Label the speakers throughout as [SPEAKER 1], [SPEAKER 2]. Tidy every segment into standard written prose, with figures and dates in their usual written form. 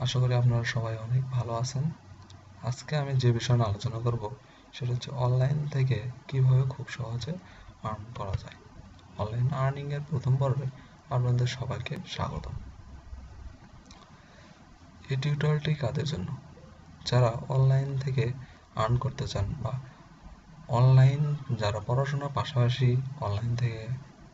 [SPEAKER 1] আশা করি আপনারা সবাই অনেক ভালো আছেন। আজকে আমি যে বিষয় নিয়ে আলোচনা করব সেটা হচ্ছে অনলাইন থেকে কিভাবে খুব সহজে আর্ন করা যায়। অনলাইন আর্নিং এর প্রথম পর্বে আপনাদের সবাইকে স্বাগতম। এই টিউটোরিয়ালটি কাদের জন্য? যারা অনলাইন থেকে আর্ন করতে চান বা অনলাইন যারা পড়াশোনার পাশাপাশি অনলাইন থেকে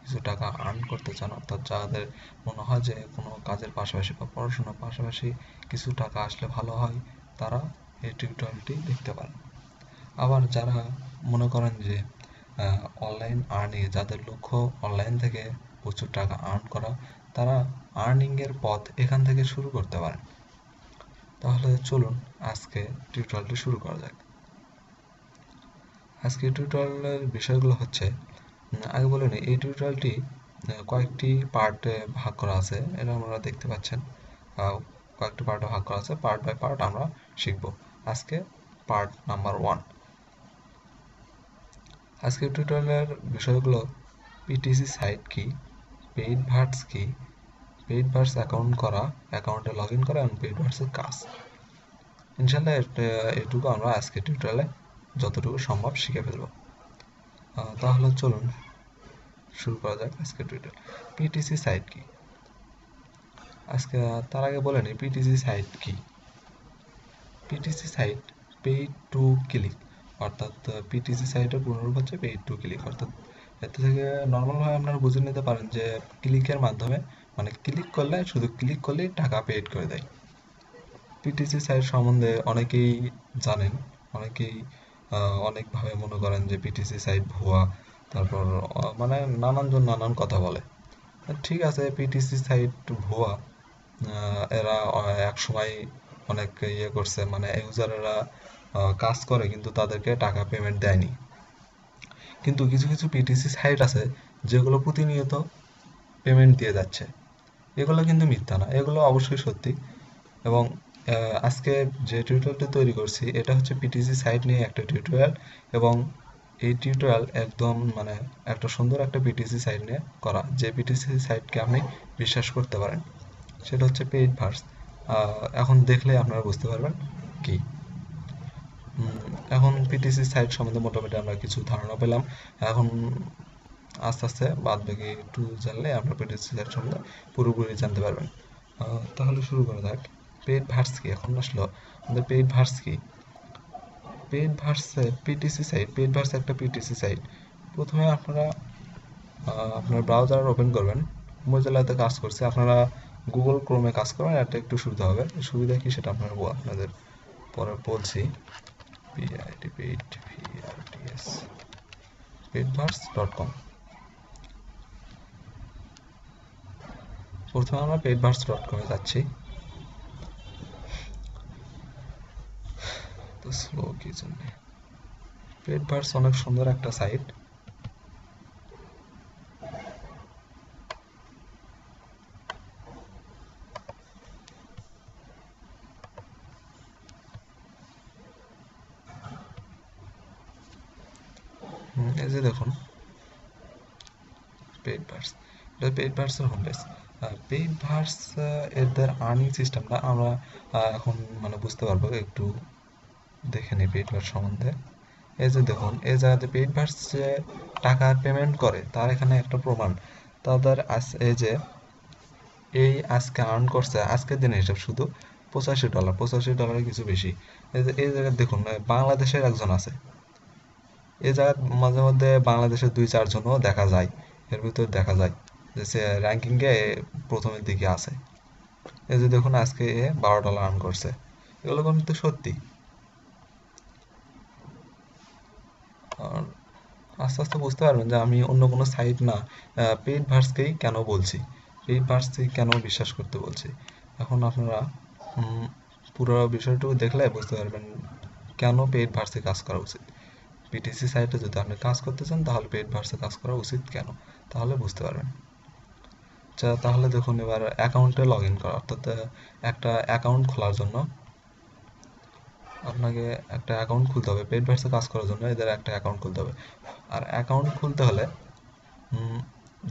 [SPEAKER 1] কিছু টাকা আর্ন করতে চান, অর্থাৎ যাদের মনে হয় যে কোনো কাজের পাশাপাশি বা পড়াশোনার পাশাপাশি কিছু টাকা আসলে ভালো হয়, তারা এই টিউটোরিয়ালটি দেখতে পারেন। আবার যারা মনে করেন যে অনলাইন আর্নিং, যাদের লক্ষ্য অনলাইন থেকে প্রচুর টাকা আর্ন করা, তারা আর্নিংয়ের পথ এখান থেকে শুরু করতে পারেন। তাহলে চলুন আজকে টিউটোরিয়ালটি শুরু করা যাক। আজকে টিউটোরিয়ালের বিষয়গুলো হচ্ছে, আগে বলে নিই এই টিউটোরিয়ালটি কয়েকটি পার্টে ভাগ করা আছে। এটা আপনারা দেখতে পাচ্ছেন, কয়েকটি পার্টে ভাগ করা আছে। পার্ট বাই পার্ট আমরা শিখব। আজকে পার্ট নাম্বার 1। আজকে টিউটোরিয়ালের বিষয়গুলো: পিটিসি সাইট কি, পেইড ভার্স কি, পেইড ভার্স অ্যাকাউন্ট করা, অ্যাকাউন্টে লগ ইন করা এবং পেইড ভার্সের কাজ। ইনশাল্লাহ এটুকু আমরা আজকে টিউটোরিয়ালে যতটুকু সম্ভব শিখে ফেলব। তাহলে চলুন শুরু করা যাক আজকে টিউটোরিয়াল। পিটিসি সাইট কি? আজকে তার আগে বলে নিই পিটিসি সাইট কি। PTC site paid to click, অর্থাৎ পিটিসি সাইটের পুনরূপ হচ্ছে পেইড টু ক্লিক। অর্থাৎ এর থেকে নর্মালভাবে আপনারা বুঝে নিতে পারেন যে ক্লিকের মাধ্যমে, মানে ক্লিক করলে, শুধু ক্লিক করলেই টাকা পেইড করে দেয়। পিটিসি সাইট সম্বন্ধে অনেকেই জানেন, অনেকেই অনেকভাবে মনে করেন যে পিটিসি সাইট ভুয়া, তারপর মানে নানানজন নানান কথা বলে। ঠিক আছে, পিটিসি সাইট ভুয়া, এরা এক সময় অনেক ইয়ে করছে, মানে ইউজারেরা কাজ করে কিন্তু তাদেরকে টাকা পেমেন্ট দেয়নি। কিন্তু কিছু কিছু পিটিসি সাইট আছে যেগুলো প্রতিনিয়ত পেমেন্ট দিয়ে যাচ্ছে। এগুলো কিন্তু মিথ্যা না, এগুলো অবশ্যই সত্যি। এবং আজকে যে টিউটোরিয়ালটি তৈরি করছি এটা হচ্ছে পিটিসি সাইট নিয়ে একটা টিউটোরিয়াল, এবং এই টিউটোরিয়াল একদম মানে একটা সুন্দর একটা পিটিসি সাইট নিয়ে করা, যে পিটিসি সাইটকে আপনি বিশ্বাস করতে পারেন। সেটা হচ্ছে পেইড ভার্স। এখন দেখলে আপনারা বুঝতে পারবেন কি। এখন পিটিসি সাইট সম্বন্ধে মোটামুটি আমরা কিছু ধারণা পেলাম। এখন আস্তে আস্তে বাদ বাকি একটু জানলে আপনার পিটিসি সাইট সম্বন্ধে পুরোপুরি জানতে পারবেন। তাহলে শুরু করা যাক। পেইড ভার্স কি? এখন আসলো আমাদের পেইড ভার্স কি। পেইড ভার্সে পিটিসি সাইট, পেইড ভার্স একটা পিটিসি সাইট। প্রথমে আপনারা আপনার ব্রাউজার ওপেন করবেন। মোজিলাতে কাজ করছে, আপনারা গুগল ক্রোমে কাজ করবেন, এটা একটু সুবিধা হবে। সুবিধা কি সেটা আপনাদের পরে বলছি। peidvars.com। প্রথমে আমরা peidvars.com-এ যাচ্ছি। তো স্লো কি জন্য? পেইডভার্স অনেক সুন্দর একটা সাইট। এই যে দেখুন পেইডভার্স, এটা পেইডভার্সের হোম পেজ। পেইডভার্স এদের আর্নিং সিস্টেমটা আমরা এখন মানে বুঝতে পারবো। একটু দেখে নিই পেইডভার্স সম্বন্ধে। এই যে দেখুন, এই জায়গাতে পেইডভার্স যে টাকার পেমেন্ট করে তার এখানে একটা প্রমাণ। তাদের এই যে এই আজকে আর্ন করছে, আজকের দিনে হিসাব শুধু $85, $85 কিছু বেশি। এই যে এই জায়গায় দেখুন বাংলাদেশের একজন আছে। এই জায়গায় মাঝে মধ্যে বাংলাদেশের 2-4 জনও দেখা যায়, এর ভিতর দেখা যায় যে সে র্যাঙ্কিংয়ে প্রথমের দিকে আছে। এই যে দেখুন আজকে $12 আর্ন করছে। এগুলো কিন্তু সত্যি। আর আস্তে আস্তে বুঝতে পারবেন যে আমি অন্য কোনো সাইট না, পেইড ভার্সকেই কেন বলছি, পেইড ভার্সকেই কেন বিশ্বাস করতে বলছি। এখন আপনারা পুরো বিষয়টুকু দেখলে বুঝতে পারবেন কেন পেইড ভার্সে কাজ করা উচিত। পিটিসি সাইটে যদি আপনি কাজ করতে চান তাহলে পেইড ভার্সে কাজ করা উচিত কেন, তাহলে বুঝতে পারবেন। তাহলে দেখুন এবার অ্যাকাউন্টে লগ ইন করা, অর্থাৎ একটা অ্যাকাউন্ট খোলার জন্য আপনাকে একটা অ্যাকাউন্ট খুলতে হবে। পেইড ভার্সে কাজ করার জন্য এদের একটা অ্যাকাউন্ট খুলতে হবে। আর অ্যাকাউন্ট খুলতে হলে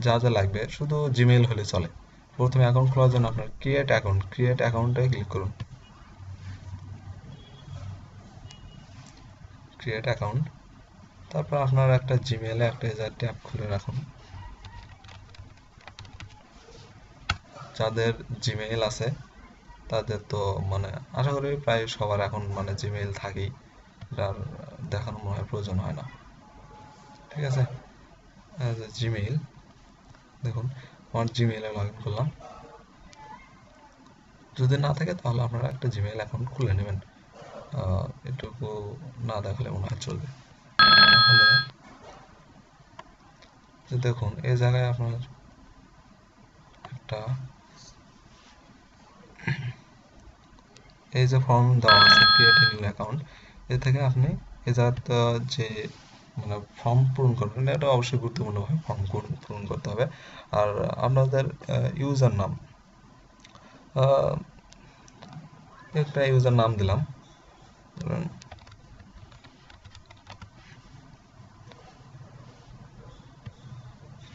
[SPEAKER 1] যা যা লাগবে, শুধু জিমেইল হলে চলে। প্রথমে অ্যাকাউন্ট খোলার জন্য আপনার ক্রিয়েট অ্যাকাউন্টে ক্লিক করুন। ক্রিয়েট অ্যাকাউন্ট, তারপর আপনার একটা জিমেইলে একটা এজার ট্যাব খুলে রাখুন। যাদের জিমেইল আছে তাদের তো মানে আশা করি প্রায় সবার এখন মানে জিমেইল থাকেই, যার দেখানো মনে হয় প্রয়োজন হয় না। ঠিক আছে, জিমেইল দেখুন আমার জিমেইলে লগ ইন করলাম। যদি না থাকে তাহলে আপনারা একটা জিমেইল অ্যাকাউন্ট খুলে নেবেন, এটুকু না দেখালে মনে হয় চলবে। তাহলে যে দেখুন এই জায়গায় আপনার একটা এই যে ফর্ম দেওয়া আছে ক্রিয়েট এ নিউ অ্যাকাউন্ট, এ থেকে আপনি এই জায়গাতে যে মানে ফর্ম পূরণ করবেন, এটা অবশ্যই গুরুত্বপূর্ণভাবে ফর্ম পূরণ করতে হবে। আর আপনাদের ইউজার নাম, একটা ইউজার নাম দিলাম, ধরেন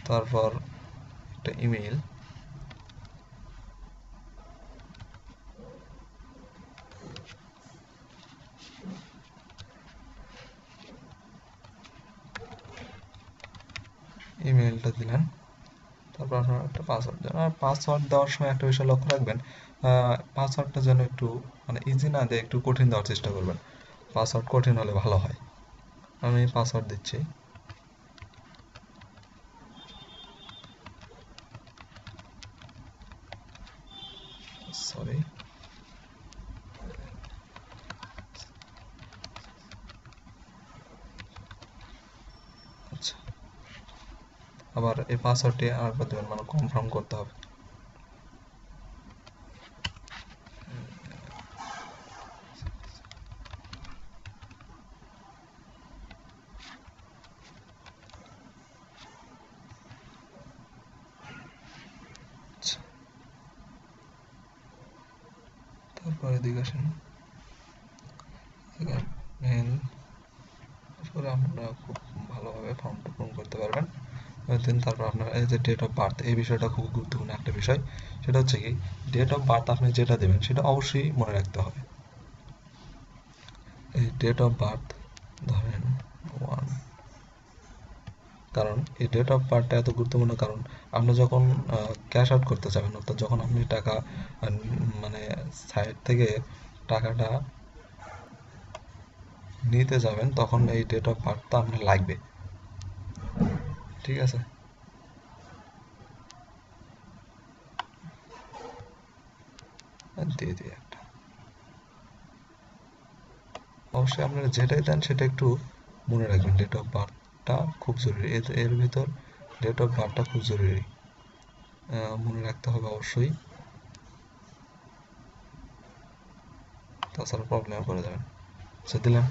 [SPEAKER 1] তারপর একটা ইমেইল, ইমেইলটা দিলেন, তারপর আপনার একটা পাসওয়ার্ড দেন। আর পাসওয়ার্ড দেওয়ার সময় একটা বিষয় লক্ষ্য রাখবেন, পাসওয়ার্ডটা যেন একটু মানে ইজি না দিয়ে একটু কঠিন দেওয়ার চেষ্টা করবেন। পাসওয়ার্ড কঠিন হলে ভালো হয়। আমি পাসওয়ার্ড দিচ্ছি, সরি। আচ্ছা, আবার এই পাসওয়ার্ডটি আরেকবার দেবেন, মানে কনফার্ম করতে হবে। আচ্ছা, তারপর এদিকে আসেন, মেল করে আপনারা খুব ভালোভাবে ফর্মটা পূরণ করতে পারবেন। দেন তারপর আপনার এই যে ডেট অফ বার্থ, এই বিষয়টা খুব গুরুত্বপূর্ণ একটা বিষয়। সেটা হচ্ছে কি, ডেট অফ বার্থ আপনি যেটা দেবেন সেটা অবশ্যই মনে রাখতে হবে। এই ডেট অফ বার্থ ধরেন 1, কারণ এই ডেট অফ বার্থটা এত গুরুত্বপূর্ণ, কারণ আপনি যখন ক্যাশ আউট করতে যাবেন, অর্থাৎ যখন আপনি টাকা মানে সাইট থেকে টাকাটা নিতে যাবেন, তখন এই ডেট অফ বার্থটা আপনার লাগবে। ঠিক আছে, দিয়ে দিয়ে একটা অবশ্যই আপনারা যেটাই দেন সেটা একটু মনে রাখবেন। ডেট অফ বার্থটা খুব জরুরি, এর ভিতর ডেট অফ বার্থটা খুব জরুরি, মনে রাখতে হবে অবশ্যই, তাছাড়া প্রবলেমে পড়ে যাবেন। সে দিলাম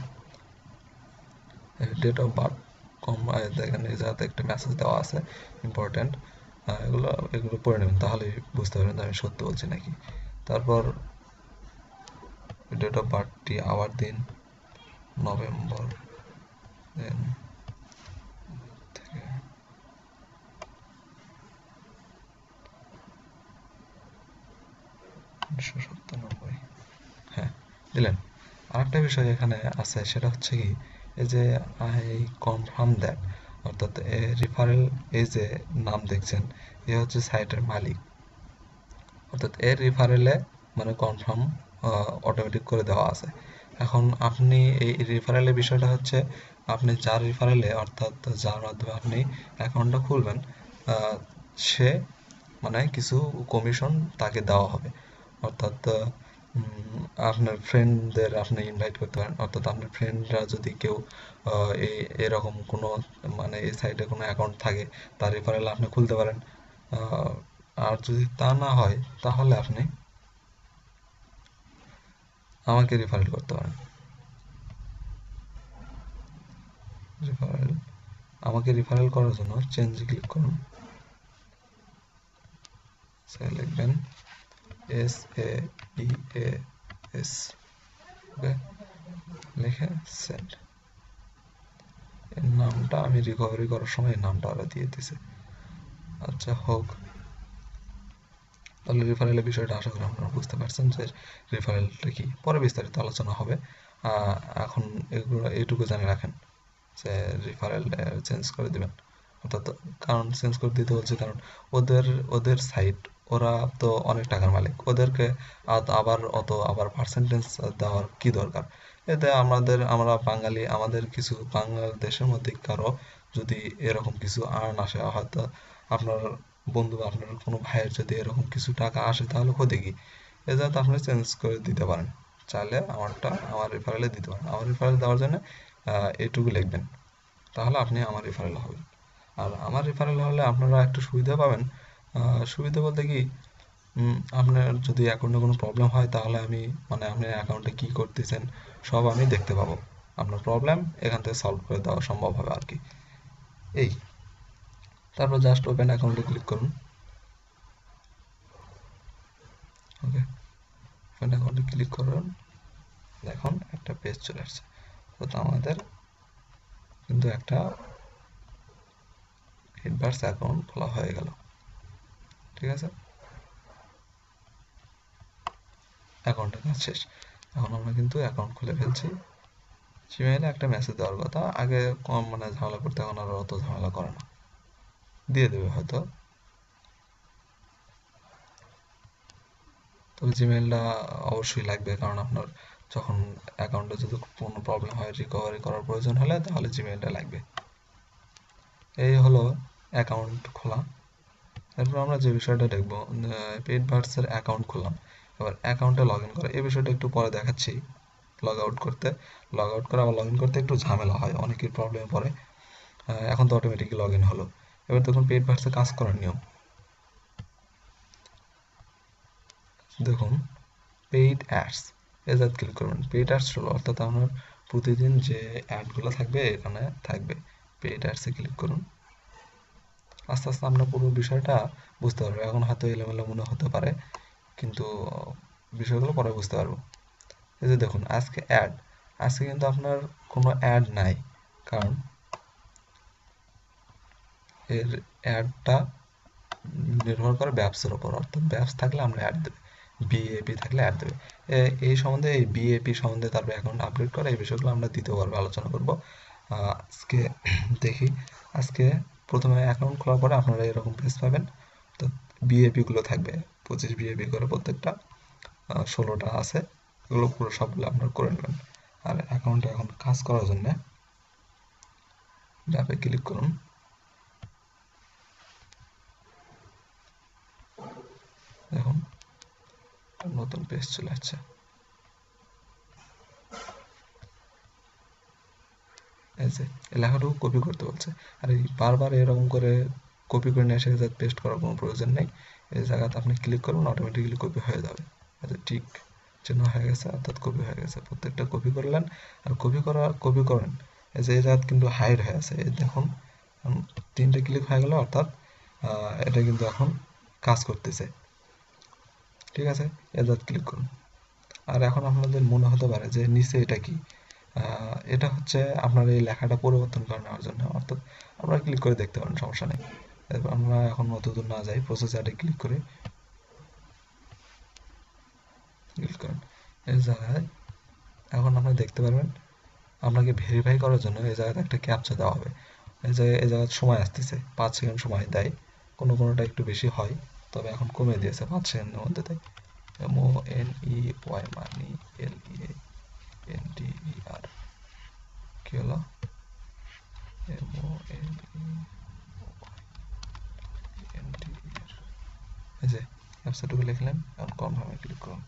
[SPEAKER 1] ডেট অফ বার্থ কম, দেখেন এই জায়গাতে একটা মেসেজ দেওয়া আছে ইম্পর্ট্যান্ট, এগুলো এগুলো পড়ে নেবেন, তাহলেই বুঝতে পারবেন যে আমি সত্য বলছি নাকি। তারপর ডেট অফ বার্থটি আবার দিন, নভেম্বর দেন থেকে 1997। হ্যাঁ, দিলেন। আরেকটা বিষয় এখানে আছে, সেটা হচ্ছে কি, এই যে আই কনফার্ম দ্যাট, অর্থাৎ রেফারেল, এই যে নাম দেখছেন, এ হচ্ছে সাইটের মালিক, অর্থাৎ এর রেফারেলে মানে কনফার্ম অটোমেটিক করে দেওয়া আছে। এখন আপনি এই রেফারেলের বিষয়টা হচ্ছে, আপনি যার রেফারেলে অর্থাৎ যার মাধ্যমে আপনি অ্যাকাউন্টটা খুলবেন, সে মানে কিছু কমিশন তাকে দেওয়া হবে। অর্থাৎ আপনার ফ্রেন্ডদের আপনি ইনভাইট করতে পারেন, অর্থাৎ আপনার ফ্রেন্ডরা যদি কেউ এই এরকম কোনো মানে এই সাইটে কোনো অ্যাকাউন্ট থাকে, তার রেফারেল আপনি খুলতে পারেন। আহ, আর যদি তা না হয় তাহলে আপনি আমাকে রেফারেল করতে পারেন। রেফারেল, আমাকে রেফারেল করার জন্য চেঞ্জে ক্লিক করুন, লিখবেন SAEAS, ওকে, লিখে সেন্ড। এর নামটা আমি রিকভারি করার সময় নামটা ওরা দিয়ে দিছে। আচ্ছা হোক, তাহলে রেফারেলের বিষয়টা আশা করি আপনারা বুঝতে পারছেন যে রেফারেলটা কি, পরে বিস্তারিত আলোচনা হবে। এখন এগুলো এইটুকু জানে রাখেন যে রেফারেল চেঞ্জ করে দিবেন, অর্থাৎ কারণ চেঞ্জ করে দিতে বলছে কারণ ওদের ওদের সাইট, ওরা তো অনেক টাকার মালিক, ওদেরকে আবার পার্সেন্টেজ দেওয়ার কি দরকার? এতে আমরা বাঙালি, আমাদের কিছু বাংলাদেশের মধ্যে কারো যদি এরকম কিছু আর্ন আসে, হয়তো আপনার বন্ধু বা আপনার কোনো ভাইয়ের যদি এরকম কিছু টাকা আসে, তাহলে ক্ষতি কি? এটা তো আপনি চেঞ্জ করে দিতে পারেন, চাইলে আমার রেফারেলে দিতে পারেন। আমার রেফারেল দেওয়ার জন্য এইটুকু লিখবেন, তাহলে আপনি আমার রেফারেল হবেন। আর আমার রেফারেল হলে আপনারা একটু সুবিধা পাবেন। সুবিধা বলতে কি, আপনার যদি অ্যাকাউন্টে কোনো প্রবলেম হয়, তাহলে আমি মানে আপনি অ্যাকাউন্টে কি করতেছেন সব আমি দেখতে পাবো। আপনার প্রবলেম এখান থেকে সলভ করে দেওয়া সম্ভব হবে আর কি। এই, তারপর জাস্ট ওপেন অ্যাকাউন্টে ক্লিক করুন। ওকে, ওপেন অ্যাকাউন্টে ক্লিক করুন। দেখুন একটা পেজ চলে আসছে, তো আমাদের কিন্তু একটা হেডবার্স অ্যাকাউন্ট খোলা হয়ে গেল। ঠিক আছে, অ্যাকাউন্টের কাজ শেষ। এখন আমরা কিন্তু অ্যাকাউন্ট খুলে ফেলছি। জিমেইলে একটা মেসেজ দেওয়ার কথা, আগে কম মানে ঝামেলা করতে, এখন আর অত ঝামেলা করে না, দিয়ে দেবে হয়তো। তবে জিমেইলটা অবশ্যই লাগবে, কারণ আপনার যখন অ্যাকাউন্টে যদি কোনো প্রবলেম হয়, রিকভারি করার প্রয়োজন হলে, তাহলে জিমেইলটা লাগবে। এই হলো অ্যাকাউন্ট খোলা। এরপর আমরা যে বিষয়টা দেখবো, পেইড ভার্সের অ্যাকাউন্ট খুললাম, এবার অ্যাকাউন্টে লগ ইন করা, এই বিষয়টা একটু পরে দেখাচ্ছি। লগ আউট করে আবার লগ ইন করতে একটু ঝামেলা হয়, অনেকের প্রবলেমে পড়ে। এখন তো অটোমেটিকলি লগ ইন হলো। এবার দেখুন পেইড ভার্সে কাজ করার নিয়ম। দেখুন পেইড অ্যাডস, এজাত ক্লিক করবেন। পেইড অ্যাডস হলো অর্থাৎ আপনার প্রতিদিন যে অ্যাডগুলো থাকবে এখানে থাকবে। পেইড অ্যাডসে ক্লিক করুন। আস্তে আস্তে আমরা পুরো বিষয়টা বুঝতে পারবো, এখন হয়তো এলোমেলো মনে হতে পারে, কিন্তু বিষয়গুলো পরে বুঝতে পারবো। এই যে দেখুন আজকে অ্যাড, আজকে কিন্তু আপনার কোনো অ্যাড নাই, কারণ এর অ্যাডটা নির্ভর করে ব্যবসার উপর, অর্থাৎ ব্যবসা থাকলে আমরা অ্যাড দেবে, বিএপি থাকলে অ্যাড দেবে। এই সম্বন্ধে, এই বিএপি সম্বন্ধে, তারপর অ্যাকাউন্ট আপডেট করা, এই বিষয়গুলো আমরা দ্বিতীয় পর্বে আলোচনা করব। আজকে দেখি, আজকে প্রথমে অ্যাকাউন্ট খোলার পরে আপনারা এরকম পেজ পাবেন, তো বিএপি গুলো থাকবে 25 বিএপি করে প্রত্যেকটা, 16টা আছে, এগুলো পুরো সবগুলো আপনারা করে নেবেন। আর অ্যাকাউন্টে এখন কাজ করার জন্য অ্যাপে ক্লিক করুন। দেখুন নতুন পেজ চলে আসছে। এই যে এই লেখাটুকু কপি করতে বলছে, আর এই বারবার এরকম করে কপি করে নিয়ে এসে যাতে পেস্ট করার কোনো প্রয়োজন নেই। এই জায়গাতে আপনি ক্লিক করুন, অটোমেটিক্যালি কপি হয়ে যাবে। আচ্ছা ঠিক, চিহ্ন হয়ে গেছে, অর্থাৎ কপি হয়ে গেছে। প্রত্যেকটা কপি করলেন, আর কপি করেন। এই যে এই জায়গা কিন্তু হাইড হয়ে আছে, এই দেখুন 3টে ক্লিক হয়ে গেল, অর্থাৎ এটা কিন্তু এখন কাজ করতেছে। ঠিক আছে, এই জায়গা ক্লিক করুন। আর এখন আপনাদের মনে হতে পারে যে নিচে এটা কি, এটা হচ্ছে আপনার এই লেখাটা পরিবর্তন করে নেওয়ার জন্য, অর্থাৎ আপনারা ক্লিক করে দেখতে পারেন, সমস্যা নেই। এরপর আমরা এখন অতদূর না যাই, প্রসেস অ্যাডে ক্লিক করি। ক্লিক করেন এই জায়গায়, এখন আপনারা দেখতে পারবেন আপনাকে ভেরিফাই করার জন্য এই জায়গাতে একটা ক্যাপচা দেওয়া হবে। এই জায়গায় সময় আসতেছে, 5 সেকেন্ড সময় দেয়, কোনোটা একটু বেশি হয়, তবে এখন কমে দিয়েছে, 5 সেকেন্ডের মধ্যে দেয়। MONEY মানি LENTER, কি হলো MONENTER, এই যে ক্যাপচাটুকু লিখলেন, এখন কনফার্মে ক্লিক করুন।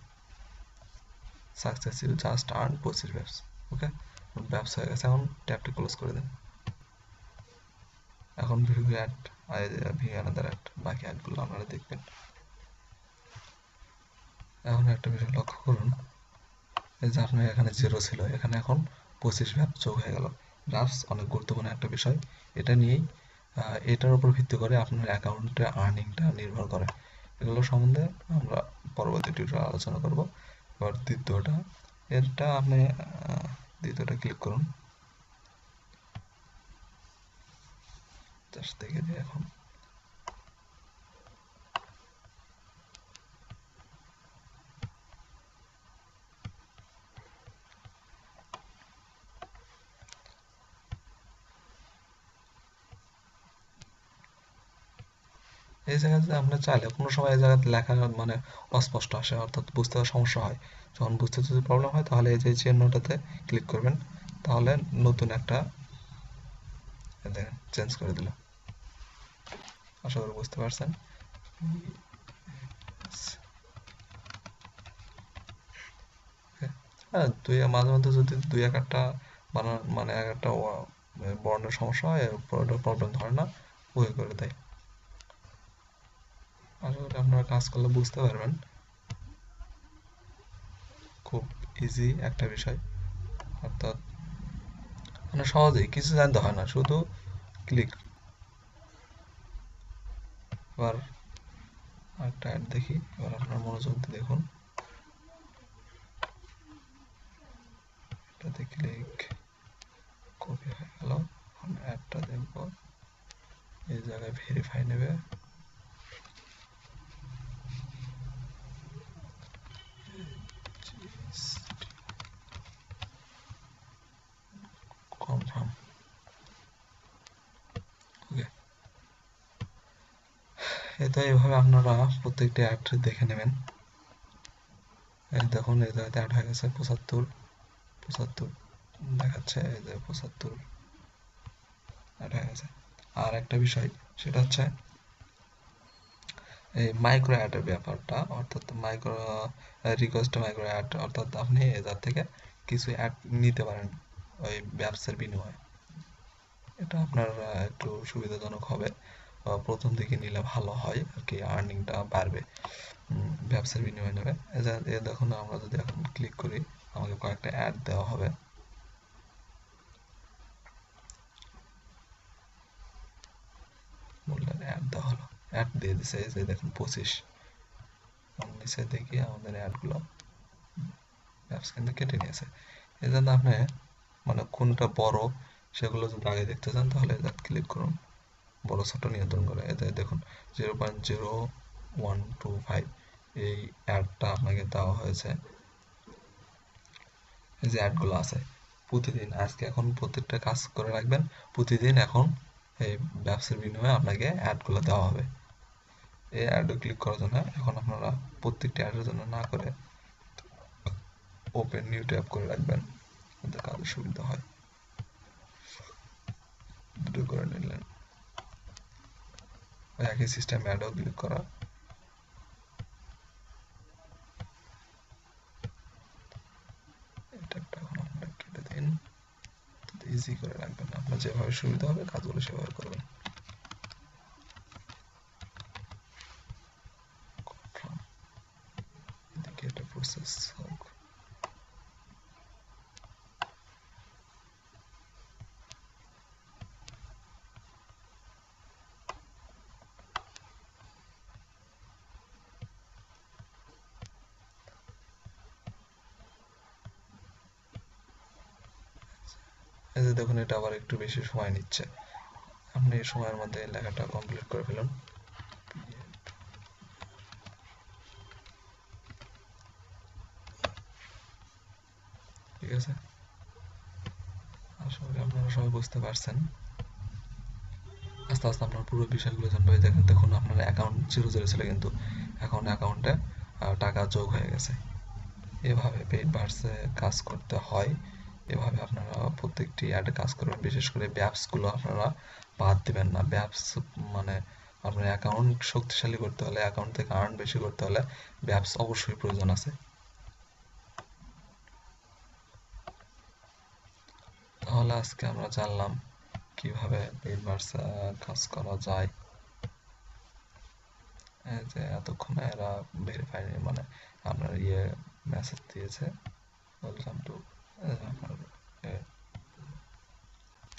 [SPEAKER 1] Success, you just earn 25 bucks. Okay, bucks হয়ে গেছে, এখন ট্যাবটি ক্লোজ করে দিন। এখন view ad, view another ad, বাকি অ্যাডগুলো আপনারা দেখবেন। এখন একটা বিষয় লক্ষ্য করুন, এই যে আপনার এখানে 0 ছিল, এখানে এখন 25 ব্যবস যোগ হয়ে গেল। ব্যবস অনেক গুরুত্বপূর্ণ একটা বিষয়, এটা নিয়েই এটার উপর ভিত্তি করে আপনার অ্যাকাউন্টে আর্নিংটা নির্ভর করে। এগুলো সম্বন্ধে আমরা পরবর্তী টিউটোরিয়ালে আলোচনা করব। এবার দ্বিতীয়টা, এটা আপনি দ্বিতীয়টা ক্লিক করুন, জাস্ট দেখে দিই। এখন এই জায়গাতে আমরা চাইলে কোনো সময় এই জায়গাতে লেখা মানে অস্পষ্ট আসে, অর্থাৎ বুঝতে সমস্যা হয়। যখন বুঝতে যদি প্রবলেম হয় তাহলে এই যে চিহ্নটাতে ক্লিক করবেন, তাহলে নতুন একটা চেঞ্জ করে দিল। আশা করি বুঝতে পারছেন। হ্যাঁ, মাঝে মধ্যে যদি দুই এক একটা বানান মানে এক একটা বর্ণের সমস্যা হয়, প্রবলেম ধরে না, বই করে দেয়। আশা করি আপনারা কাজ করলে বুঝতে পারবেন। খুব ইজি একটা বিষয়, অর্থাৎ মানে সহজেই, কিছু জানতে হয় না, শুধু ক্লিক। এবার একটা অ্যাড দেখি, এবার আপনার মনোযোগ দিয়ে দেখুন। এটাতে ক্লিক, কপি হয়ে গেল। আমরা অ্যাডটা দেখবো, এই জায়গায় ভেরিফাই নেবে, কনফার্ম। ওকে, এটা এইভাবে আপনারা প্রত্যেকটি অ্যাড দেখে নেবেন। এই দেখুন এই জায়গাতে অ্যাড হয়ে গেছে 75 দেখাচ্ছে, এই যে 75 অ্যাড হয়ে গেছে। আর একটা বিষয়, সেটা হচ্ছে এই মাইক্রো অ্যাডের ব্যাপারটা, অর্থাৎ মাইক্রো রিকোয়েস্ট মাইক্রো অ্যাড, অর্থাৎ আপনি এদের থেকে কিছু অ্যাড নিতে পারেন ওই ব্যবসার বিনিময়ে। এটা আপনার একটু সুবিধাজনক হবে, প্রথম দিকে নিলে ভালো হয় আর কি, আর্নিংটা বাড়বে। ব্যবসার বিনিময়ে নেবে। এ দেখুন, আমরা যদি এখন ক্লিক করি, আমাকে কয়েকটা অ্যাড দেওয়া হবে। বললেন অ্যাড দেওয়া হলো, অ্যাড দিয়ে দিছে, এই যে দেখুন 25। নিচে দেখি আমাদের অ্যাডগুলো ব্যবসা কিন্তু কেটে নিয়েছে। এই জন্য আপনি মানে কোনটা বড় সেগুলো যদি আগে দেখতে চান তাহলে ক্লিক করুন, বড় ছোট নিয়ন্ত্রণ করে। এতে দেখুন 0.0125 এই অ্যাডটা আপনাকে দেওয়া হয়েছে। এই যে অ্যাডগুলো আছে প্রতিদিন, আজকে এখন প্রত্যেকটা কাজ করে রাখবেন, প্রতিদিন এখন এই ব্যবসার বিনিময়ে আপনাকে অ্যাডগুলো দেওয়া হবে। এই অ্যাডে ক্লিক করার জন্য এখন আপনারা প্রত্যেকটি অ্যাডের জন্য না করে ওপেন নিউ ট্যাব করে রাখবেন, যাতে কাজের সুবিধা হয়। দুটো করে নিলেন, একই সিস্টেম অ্যাডও ক্লিক করা। এটা একটা এখন আপনারা কেটে দিন, ইজি করে রাখবেন, আপনার যেভাবে সুবিধা হবে কাজগুলো সেভাবে করবেন। এদিকে এটা প্রসেস হোক। এই যে দেখুন, এটা আবার একটু বেশি সময় নিচ্ছে, আপনি এই সময়ের মধ্যে লেখাটা কমপ্লিট করে ফেলুন। ঠিক আছে, আশা করি আপনারা সবাই বুঝতে পারছেন। আস্তে আস্তে আপনার পুরো বিষয়গুলো জানবে। দেখেন, দেখুন আপনার অ্যাকাউন্ট 0 ছিল, কিন্তু এখন অ্যাকাউন্টে টাকা যোগ হয়ে গেছে। এভাবে পেইড বার্সে কাজ করতে হয়। এভাবে আপনারা প্রত্যেকটি অ্যাডে কাজ করবেন, বিশেষ করে ব্যবসগুলো আপনারা বাদ দিবেন না। ব্যবস মানে আপনার অ্যাকাউন্ট শক্তিশালী করতে হলে, অ্যাকাউন্ট থেকে আর্ন বেশি করতে হলে ব্যবস অবশ্যই প্রয়োজন আছে। তাহলে আজকে আমরা জানলাম কিভাবে পেইড বার্সে কাজ করা যায়। এই যে এতক্ষণে এরা ভেরিফাই মানে আপনার মেসেজ দিয়েছে, ওয়েলকাম টু আপনার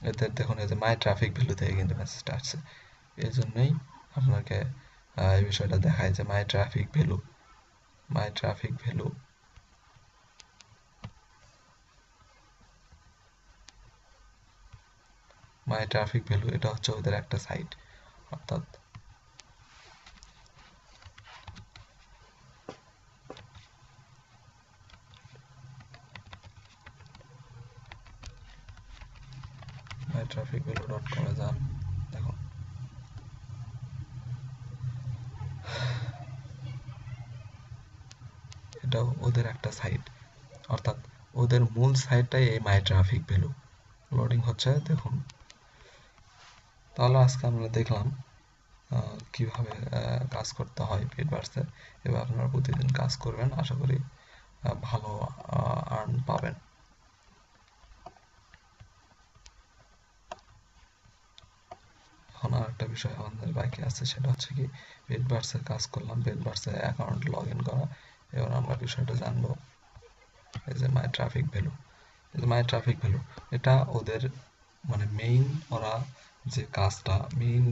[SPEAKER 1] এতে দেখুন, এই যে মাই ট্রাফিক ভ্যালু থেকে কিন্তু মেসেজটা আসছে। এই জন্যই আপনাকে এই বিষয়টা দেখায় যে মাই ট্রাফিক ভ্যালু, মাই ট্রাফিক ভ্যালু মাই ট্রাফিক ভ্যালু এটা হচ্ছে ওদের একটা সাইট, অর্থাৎ mytrafficvalue.com এ যান। দেখুন ওদের একটা সাইট, অর্থাৎ ওদের মূল সাইটটাই এই মাই ট্রাফিক ভ্যালু। লোডিং হচ্ছে, দেখুন। তাহলে আজকে আমরা দেখলাম কিভাবে কাজ করতে হয় পেইডভার্সে। এবার আপনারা প্রতিদিন কাজ করবেন, আশা করি ভালো আর্ন পাবেন। এখন আর একটা বিষয় আমাদের বাকি আছে, সেটা হচ্ছে কি পেইডভার্সে কাজ করলাম, পেইডভার্সে অ্যাকাউন্ট লগ ইন করা। এবার আমরা বিষয়টা জানবো, এই যে মাই ট্রাফিক ভ্যালু, এই যে মাই ট্রাফিক ভ্যালু, এটা ওদের মানে মেইন, ওরা যে কাজটা মেইন,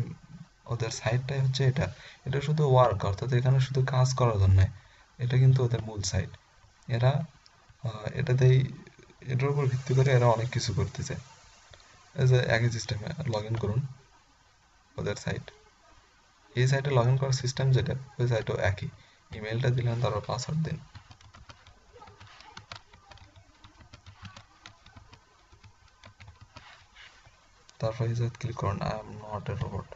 [SPEAKER 1] ওদের সাইটটাই হচ্ছে এটা। এটা শুধু ওয়ার্ক, অর্থাৎ এখানে শুধু কাজ করার জন্য, এটা কিন্তু ওদের মূল সাইট। এরা এটাতেই, এটার উপর ভিত্তি করে এরা অনেক কিছু করতেছে। এই যে একই সিস্টেমে লগ ইন করুন ওদের সাইট, এই সাইটে লগ ইন করার সিস্টেম যেটা, ওই সাইটেও একই। ইমেলটা দিলেন, তারপর পাসওয়ার্ড দিন। তারপর এই যে ক্লিক করুন I am not a robot,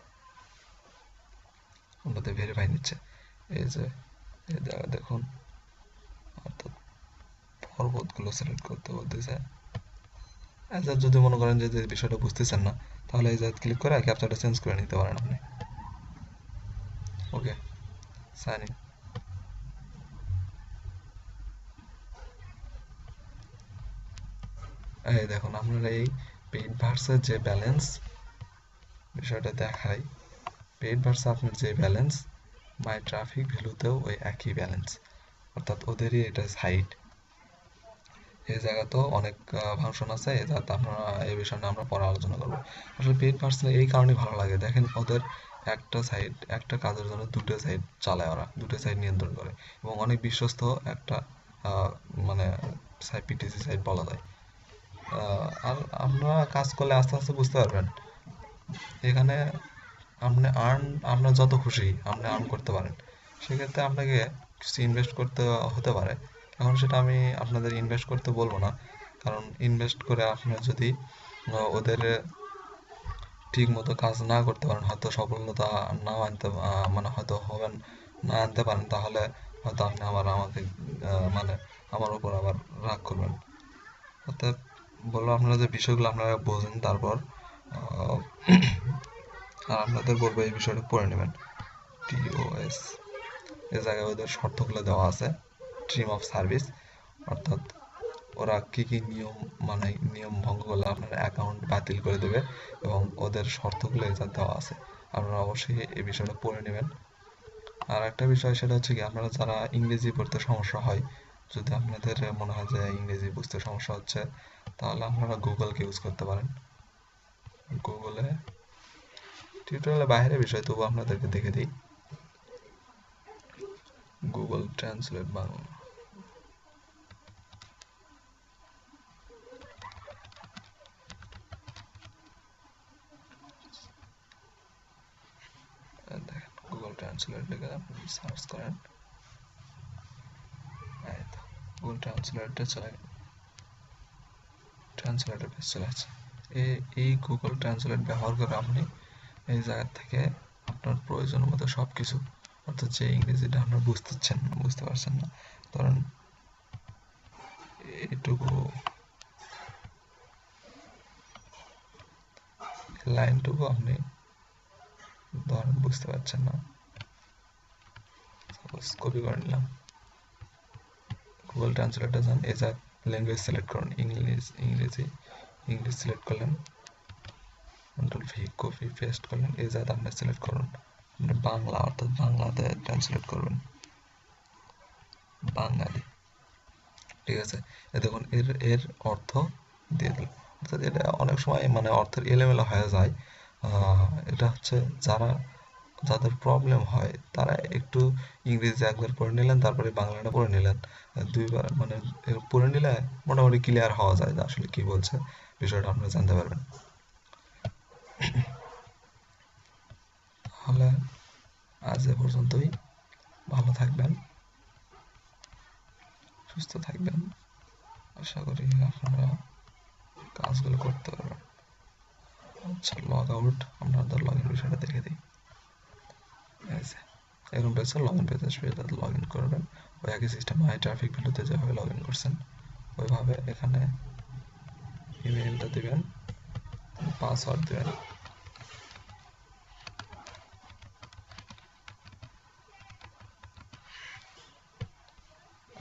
[SPEAKER 1] ওটাতে ভেরিফাই নিচ্ছে। এই যে এই জায়গায় দেখুন, অর্থাৎ পর্বতগুলো সিলেক্ট করতে বলতেছে। আচ্ছা, যদি মনে করেন যে বিষয়টা বুঝতেছেন না, তাহলে এই যে ক্লিক করে ক্যাপচারটা চেঞ্জ করে নিতে পারেন আপনি। ওকে, সাইন ইন। এই দেখুন আপনারা এই পেইড ভার্সের যে ব্যালেন্স, বিষয়টা দেখাই। পেইড ভার্সে আপনার যে ব্যালেন্স, মাই ট্রাফিক ভ্যালুতেও ওই একই ব্যালেন্স, অর্থাৎ ওদেরই এটা সাইট। এই জায়গাতেও অনেক ফাংশন আছে, এই জায়গাতে আপনারা এই বিষয়ে আমরা পরে আলোচনা করবো। আসলে পেইড ভার্সন এই কারণে ভালো লাগে, দেখেন ওদের একটা সাইট, একটা কাজের জন্য দুটো সাইট চালায়, ওরা দুটো সাইট নিয়ন্ত্রণ করে, এবং অনেক বিশ্বস্ত একটা আহ, মানে পিটিসি সাইট বলা যায়। আর আপনারা কাজ করলে আস্তে আস্তে বুঝতে পারবেন, এখানে আপনি আপনার যত খুশি আপনি আর্ন করতে পারেন। সেক্ষেত্রে আপনাকে কিছু ইনভেস্ট করতে হতে পারে। এখন সেটা আমি আপনাদের ইনভেস্ট করতে বলবো না, কারণ ইনভেস্ট করে আপনার যদি ওদের ঠিক মতো কাজ না করতে পারেন, হয়তো সফলতা নাও আনতে মানে হয়তো হবেন না, আনতে পারেন, তাহলে হয়তো আপনি আবার আমাকে মানে আমার উপর আবার রাগ করবেন। অর্থাৎ বলবো, আপনারা যে বিষয়গুলো আপনারা বোঝেন, তারপর আহ, আর আপনাদের বলবো এই বিষয়টা পড়ে নেবেন। টিওএস, এ জায়গায় ওদের শর্তগুলো দেওয়া আছে। স্ট্রিম অফ সার্ভিস, অর্থাৎ ওরা কি কি নিয়ম, মানে নিয়ম ভঙ্গ করলে আপনার অ্যাকাউন্ট বাতিল করে দেবে, এবং ওদের শর্তগুলো এটা দেওয়া আছে। আপনারা অবশ্যই এই বিষয়টা পড়ে নেবেন। আর একটা বিষয়, সেটা হচ্ছে কি আপনারা যারা ইংরেজি পড়তে সমস্যা হয়, যদি আপনাদের মনে হয় যে ইংরেজি বুঝতে সমস্যা হচ্ছে, তাহলে আপনারা গুগলকে ইউজ করতে পারেন। গুগলে টিউটোরিয়ালের বাইরে বিষয়, তবু আপনাদেরকে দেখে দিই। গুগল ট্রান্সলেট বাংলা, দেখেন গুগল ট্রান্সলেট লিখে আপনি সার্চ করেন, এই তো গুগল ট্রান্সলেটে চলে, ট্রান্সলেটের পেজ চলে আসছে। এই গুগল ট্রান্সলেট ব্যবহার করে আপনি এই জায়গা থেকে আপনার প্রয়োজন মতো সব কিছু, অর্থাৎ যে ইংরেজিটা আপনার বুঝতে পারছেন না, ধরেন এইটুকু লাইনটুকু আপনি ধরেন বুঝতে পারছেন না, সাপোজ কপি করে নিলাম, গুগল ট্রান্সলেটে যান, এই যা ল্যাঙ্গুয়েজ সিলেক্ট করুন, ইংলিশ সিলেক্ট করলেন, কন্ট্রোল ভি, কপি পেস্ট করলেন, এই জায়গাতে আপনি সিলেক্ট করুন আপনি বাংলা, অর্থাৎ বাংলাতে ট্রান্সলেট করবেন, বাঙালি। ঠিক আছে, দেখুন এর এর অর্থ দিয়ে দিল। অর্থাৎ এটা অনেক সময় মানে অর্থের এলোমেলো হয়ে যায়। এটা হচ্ছে যাদের প্রবলেম হয়, তারা একটু ইংরেজি একবার পড়ে নিলেন, তারপরে বাংলাটা পড়ে নিলেন, দুইবার মানে পড়ে নিলে মোটামুটি ক্লিয়ার হওয়া যায় যে আসলে কি বলছে, বিষয়টা আপনারা জানতে পারবেন। তাহলে আজ এ পর্যন্তই, ভালো থাকবেন, সুস্থ থাকবেন, আশা করি আপনারা কাজগুলো করতে পারবেন। আচ্ছা, লগ আউট, আপনাদের লগ ইন বিষয়টা দেখে দিই। এই যে এরকম পেজে লগ ইন পেজ আসবে, এটাতে লগ ইন করবেন ওই একই সিস্টেম হাই ট্রাফিক ভ্যালুতে যেভাবে লগ ইন করছেন ওইভাবে। এখানে ইমেইলটা দিবেন, পাসওয়ার্ড দিবেন,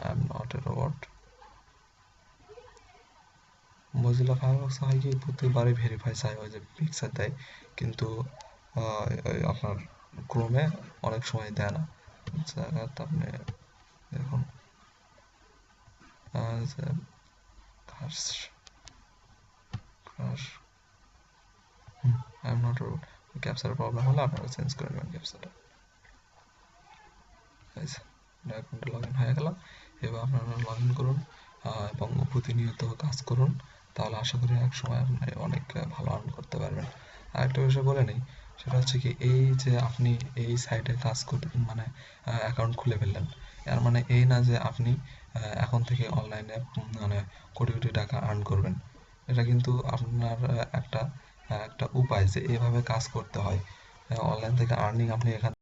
[SPEAKER 1] I am not a robot. Mozilla Firefox হয় কি প্রতিবারই ভেরিফাই চাই, ওই যে পিকচার দেয়, কিন্তু ওই আপনার ক্রোমে অনেক সময় দেয় না। জায়গাতে আপনি দেখুন যে crash crash I am not robot, captcha problem হলে আপনারা চেঞ্জ করে নেবেন ক্যাপচারটা। অ্যাকাউন্টে লগ ইন হয়ে গেল, এবার আপনারা লগ ইন করুন এবং প্রতিনিয়ত কাজ করুন, তাহলে আশা করি এক সময় আপনি অনেক ভালো আর্ন করতে পারবেন। আরেকটা বিষয় বলে নেই, সেটা হচ্ছে কি এই যে আপনি এই সাইটে কাজ করতে মানে অ্যাকাউন্ট খুলে ফেললেন, এর মানে এই না যে আপনি এখন থেকে অনলাইনে মানে কোটি কোটি টাকা আর্ন করবেন। এটা কিন্তু আপনার একটা একটা উপায় যে এভাবে কাজ করতে হয়। অনলাইন থেকে আর্নিং আপনি এখান